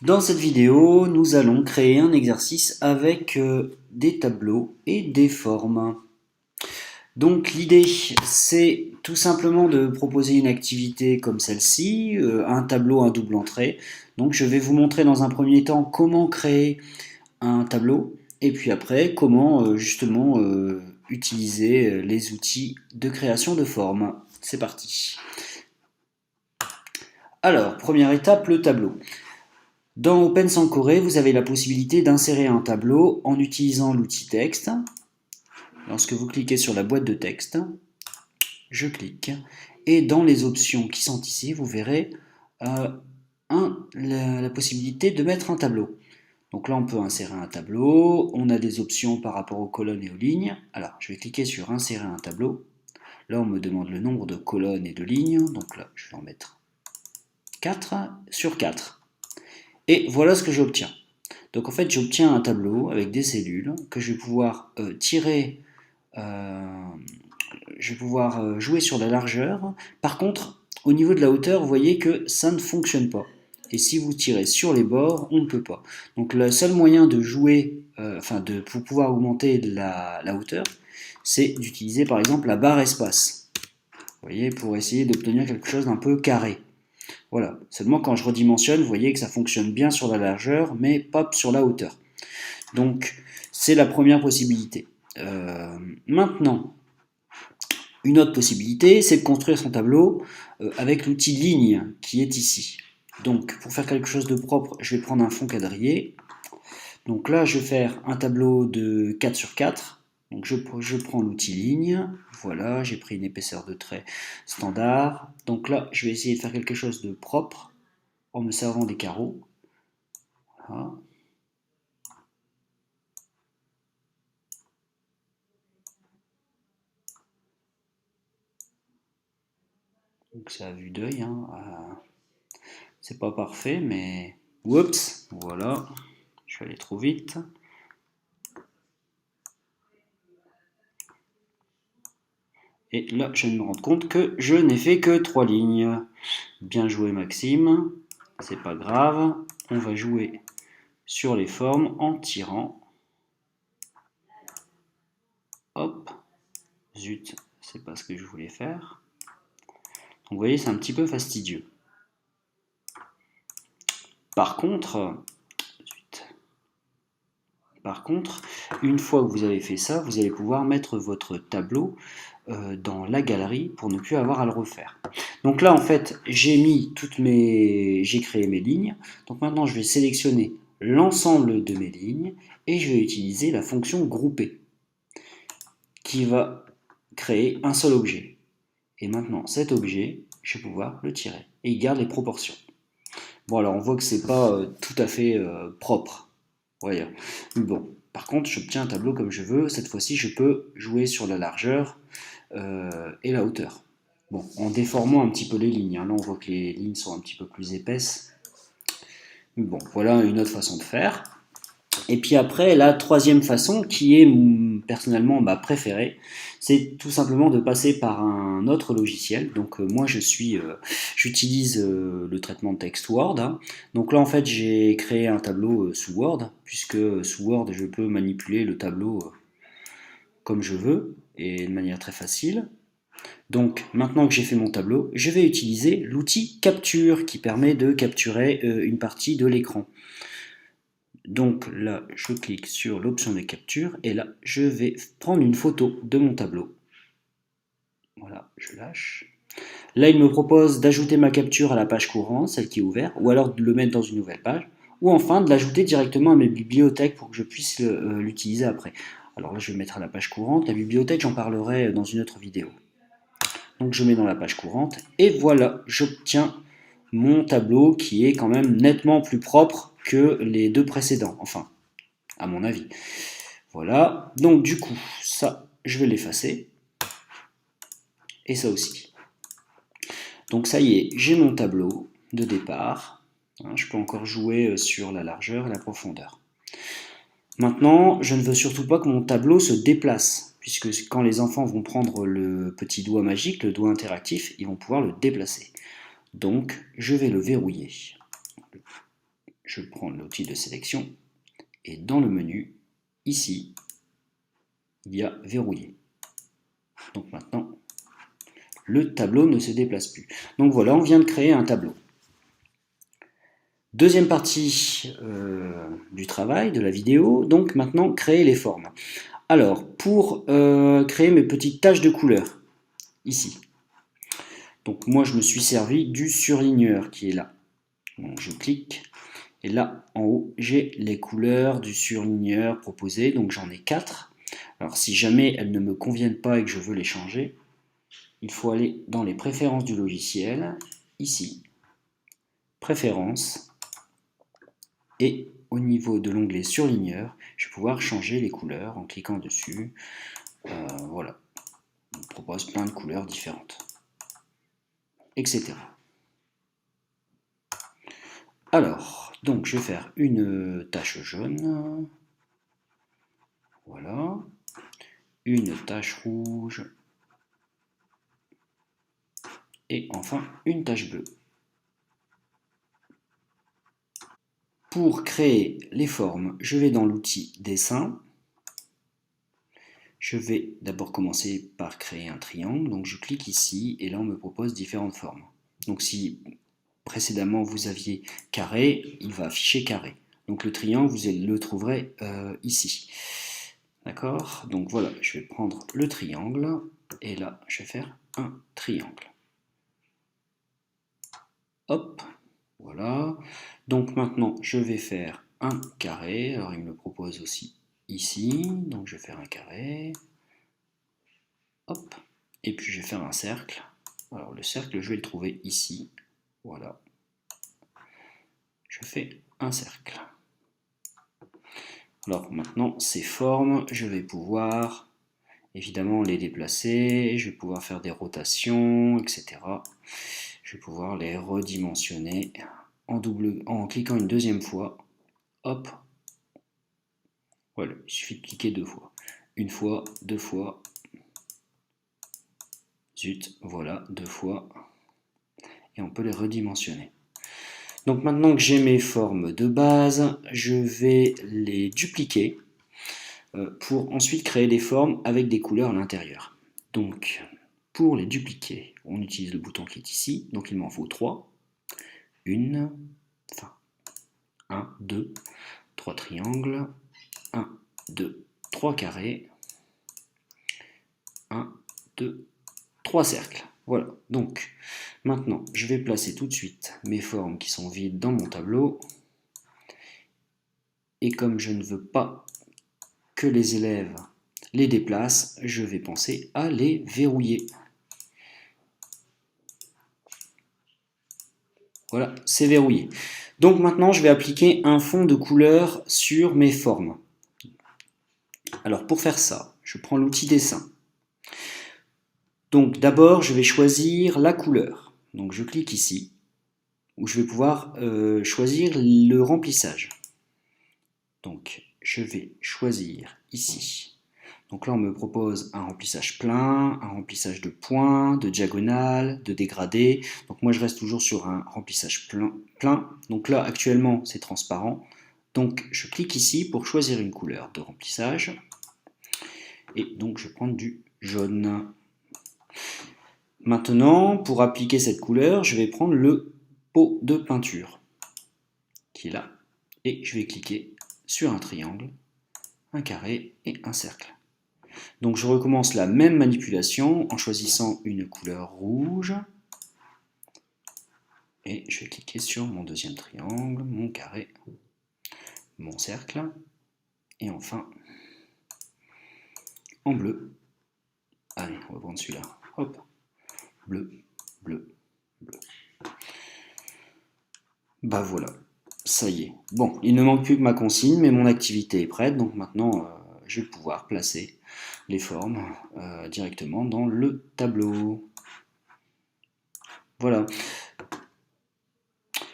Dans cette vidéo, nous allons créer un exercice avec des tableaux et des formes. Donc l'idée, c'est tout simplement de proposer une activité comme celle-ci, un tableau, un double entrée. Donc je vais vous montrer dans un premier temps comment créer un tableau, et puis après comment justement utiliser les outils de création de formes. C'est parti. Alors, première étape, le tableau. Dans OpenSankoré, vous avez la possibilité d'insérer un tableau en utilisant l'outil texte. Lorsque vous cliquez sur la boîte de texte, je clique, et dans les options qui sont ici, vous verrez la possibilité de mettre un tableau. Donc là, on peut insérer un tableau, on a des options par rapport aux colonnes et aux lignes. Alors, je vais cliquer sur insérer un tableau. Là, on me demande le nombre de colonnes et de lignes, donc là, je vais en mettre 4 sur 4. Et voilà ce que j'obtiens. Donc en fait, j'obtiens un tableau avec des cellules que je vais pouvoir tirer, je vais pouvoir jouer sur la largeur. Par contre, au niveau de la hauteur, vous voyez que ça ne fonctionne pas. Et si vous tirez sur les bords, on ne peut pas. Donc le seul moyen de jouer, pour pouvoir augmenter la hauteur, c'est d'utiliser par exemple la barre espace. Vous voyez, pour essayer d'obtenir quelque chose d'un peu carré. Voilà, seulement quand je redimensionne, vous voyez que ça fonctionne bien sur la largeur, mais pas sur la hauteur. Donc, c'est la première possibilité. Maintenant, une autre possibilité, c'est de construire son tableau avec l'outil ligne qui est ici. Donc, pour faire quelque chose de propre, je vais prendre un fond quadrillé. Donc là, je vais faire un tableau de 4 sur 4. Donc je prends l'outil ligne, voilà, j'ai pris une épaisseur de trait standard. Donc là, je vais essayer de faire quelque chose de propre en me servant des carreaux. Voilà. Donc c'est à vue d'œil, hein. C'est pas parfait, mais... Oups, voilà, je vais aller trop vite. Et là, je vais me rendre compte que je n'ai fait que 3 lignes. Bien joué Maxime, c'est pas grave. On va jouer sur les formes en tirant. Hop, zut, c'est pas ce que je voulais faire. Donc vous voyez, c'est un petit peu fastidieux. Par contre, une fois que vous avez fait ça, vous allez pouvoir mettre votre tableau dans la galerie pour ne plus avoir à le refaire. Donc là, en fait, j'ai créé mes lignes. Donc maintenant, je vais sélectionner l'ensemble de mes lignes et je vais utiliser la fonction grouper qui va créer un seul objet. Et maintenant, cet objet, je vais pouvoir le tirer et il garde les proportions. Bon, alors on voit que c'est pas tout à fait propre. Voyez. Bon, par contre, j'obtiens un tableau comme je veux. Cette fois-ci, je peux jouer sur la largeur et la hauteur. Bon, en déformant un petit peu les lignes. Hein. Là, on voit que les lignes sont un petit peu plus épaisses. Bon, voilà une autre façon de faire. Et puis après, la troisième façon, qui est personnellement ma préférée, c'est tout simplement de passer par un autre logiciel. Donc moi, j'utilise le traitement de texte Word. Hein. Donc là, en fait, j'ai créé un tableau sous Word, puisque sous Word, je peux manipuler le tableau comme je veux, et de manière très facile. Donc maintenant que j'ai fait mon tableau, je vais utiliser l'outil capture qui permet de capturer une partie de l'écran. Donc là, je clique sur l'option de capture et là, je vais prendre une photo de mon tableau. Voilà, je lâche. Là, il me propose d'ajouter ma capture à la page courante, celle qui est ouverte, ou alors de le mettre dans une nouvelle page, ou enfin de l'ajouter directement à mes bibliothèques pour que je puisse l'utiliser après. Alors là, je vais mettre à la page courante. La bibliothèque, j'en parlerai dans une autre vidéo. Donc je mets dans la page courante et voilà, j'obtiens mon tableau qui est quand même nettement plus propre que les deux précédents, enfin, à mon avis. Voilà, donc du coup, ça, je vais l'effacer, et ça aussi. Donc ça y est, j'ai mon tableau de départ. Je peux encore jouer sur la largeur et la profondeur. Maintenant, je ne veux surtout pas que mon tableau se déplace, puisque quand les enfants vont prendre le petit doigt magique, le doigt interactif, ils vont pouvoir le déplacer. Donc, je vais le verrouiller. je prends l'outil de sélection et dans le menu, ici, il y a verrouiller. Donc maintenant, le tableau ne se déplace plus. Donc voilà, on vient de créer un tableau. Deuxième partie du travail, de la vidéo, donc maintenant créer les formes. Alors, pour créer mes petites taches de couleur, ici. Donc moi je me suis servi du surligneur qui est là. Donc je clique, et là en haut j'ai les couleurs du surligneur proposées, donc j'en ai 4. Alors si jamais elles ne me conviennent pas et que je veux les changer, il faut aller dans les préférences du logiciel, ici, préférences, et au niveau de l'onglet surligneur, je vais pouvoir changer les couleurs en cliquant dessus. Voilà, on me propose plein de couleurs différentes, etc. Alors, donc je vais faire une tache jaune, voilà, une tache rouge, et enfin une tache bleue. Pour créer les formes, je vais dans l'outil dessin. Je vais d'abord commencer par créer un triangle, donc je clique ici et là on me propose différentes formes. Donc si précédemment vous aviez carré, il va afficher carré. Donc le triangle, vous le trouverez ici. D'accord? Donc voilà, je vais prendre le triangle et là je vais faire un triangle. Hop, voilà. Donc maintenant je vais faire un carré. Alors il me le propose aussi ici, donc je vais faire un carré. Hop, et puis je vais faire un cercle. Alors le cercle, je vais le trouver ici. Voilà. Je fais un cercle. Alors maintenant, ces formes, je vais pouvoir évidemment les déplacer, je vais pouvoir faire des rotations, etc. Je vais pouvoir les redimensionner en cliquant une deuxième fois. Hop. Voilà, il suffit de cliquer 2 fois. Une fois, 2 fois. Zut, voilà, 2 fois. Et on peut les redimensionner. Donc maintenant que j'ai mes formes de base, je vais les dupliquer pour ensuite créer des formes avec des couleurs à l'intérieur. Donc pour les dupliquer, on utilise le bouton qui est ici, donc il m'en faut 3. 1, 2, 3 triangles, 1, 2, 3 carrés, 1, 2, 3 cercles. Voilà, donc maintenant je vais placer tout de suite mes formes qui sont vides dans mon tableau. Et comme je ne veux pas que les élèves les déplacent, je vais penser à les verrouiller. Voilà, c'est verrouillé. Donc maintenant, je vais appliquer un fond de couleur sur mes formes. Alors pour faire ça, je prends l'outil dessin. Donc d'abord, je vais choisir la couleur. Donc je clique ici, où je vais pouvoir choisir le remplissage. Donc je vais choisir ici. Donc là, on me propose un remplissage plein, un remplissage de points, de diagonales, de dégradés. Donc moi, je reste toujours sur un remplissage plein. Donc là, actuellement, c'est transparent. Donc je clique ici pour choisir une couleur de remplissage. Et donc je vais prendre du jaune. Maintenant, pour appliquer cette couleur, je vais prendre le pot de peinture qui est là. Et je vais cliquer sur un triangle, un carré et un cercle. Donc je recommence la même manipulation en choisissant une couleur rouge. Et je vais cliquer sur mon deuxième triangle, mon carré, mon cercle. Et enfin, en bleu. Allez, on va prendre celui-là. Hop, bleu, bleu, bleu. Bah voilà, ça y est. Bon, il ne manque plus que ma consigne, mais mon activité est prête. Donc maintenant, je vais pouvoir placer les formes directement dans le tableau. Voilà.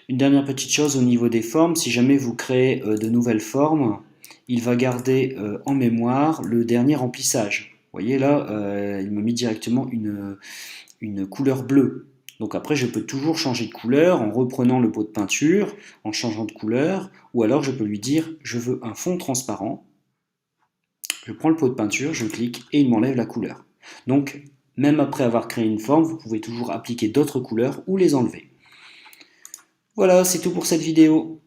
Une dernière petite chose au niveau des formes, si jamais vous créez de nouvelles formes, il va garder en mémoire le dernier remplissage. Vous voyez là, il m'a mis directement une couleur bleue. Donc après, je peux toujours changer de couleur en reprenant le pot de peinture, en changeant de couleur, ou alors je peux lui dire je veux un fond transparent. Je prends le pot de peinture, je clique et il m'enlève la couleur. Donc même après avoir créé une forme, vous pouvez toujours appliquer d'autres couleurs ou les enlever. Voilà, c'est tout pour cette vidéo.